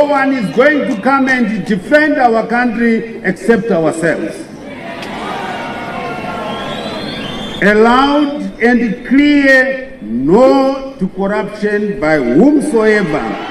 one is going to come and defend our country except ourselves. A loud and clear no to corruption by whomsoever.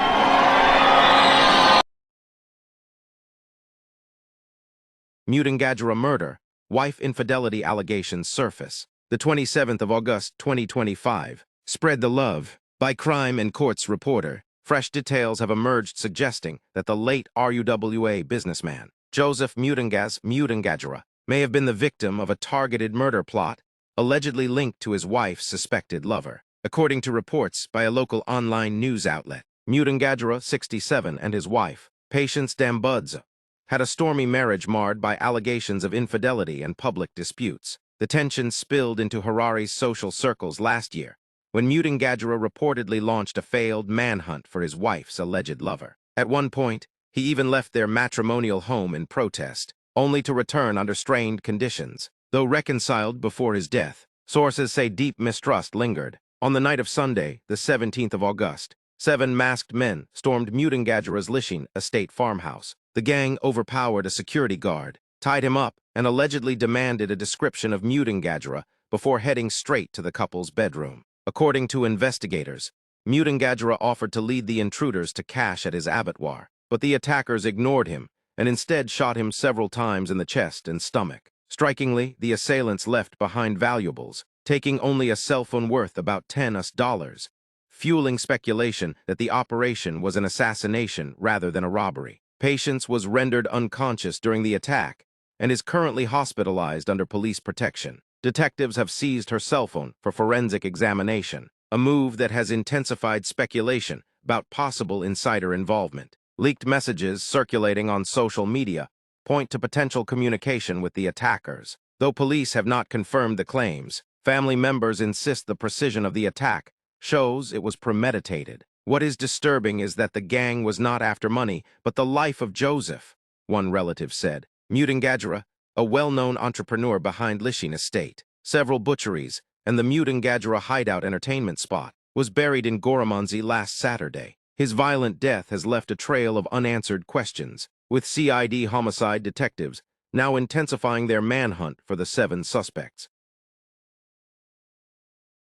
Mutangadura murder, wife infidelity allegations surface. The 27th of August 2025. Spread the love. By Crime and Courts reporter, fresh details have emerged suggesting that the late RUWA businessman, Joseph Mutangadura, may have been the victim of a targeted murder plot, allegedly linked to his wife's suspected lover. According to reports by a local online news outlet, Mutangadura, 67, and his wife, Patience Dambudza, had a stormy marriage marred by allegations of infidelity and public disputes. The tension spilled into Harare's social circles last year, when Mutangadura reportedly launched a failed manhunt for his wife's alleged lover. At one point, he even left their matrimonial home in protest, only to return under strained conditions. Though reconciled before his death, sources say deep mistrust lingered. On the night of Sunday, the 17th of August, 7 masked men stormed Mutangadura's Lishin estate farmhouse. The gang overpowered a security guard, tied him up, and allegedly demanded a description of Mutangadura before heading straight to the couple's bedroom. According to investigators, Mutangadura offered to lead the intruders to cash at his abattoir, but the attackers ignored him and instead shot him several times in the chest and stomach. Strikingly, the assailants left behind valuables, taking only a cell phone worth about $10, fueling speculation that the operation was an assassination rather than a robbery. Patience was rendered unconscious during the attack and is currently hospitalized under police protection. Detectives have seized her cell phone for forensic examination, a move that has intensified speculation about possible insider involvement. Leaked messages circulating on social media point to potential communication with the attackers. Though police have not confirmed the claims, family members insist the precision of the attack shows it was premeditated. What is disturbing is that the gang was not after money, but the life of Joseph, one relative said. Mutangadura, a well-known entrepreneur behind Lishin Estate, several butcheries, and the Mutangadura hideout entertainment spot, was buried in Goromanzi last Saturday. His violent death has left a trail of unanswered questions, with CID homicide detectives now intensifying their manhunt for the 7 suspects.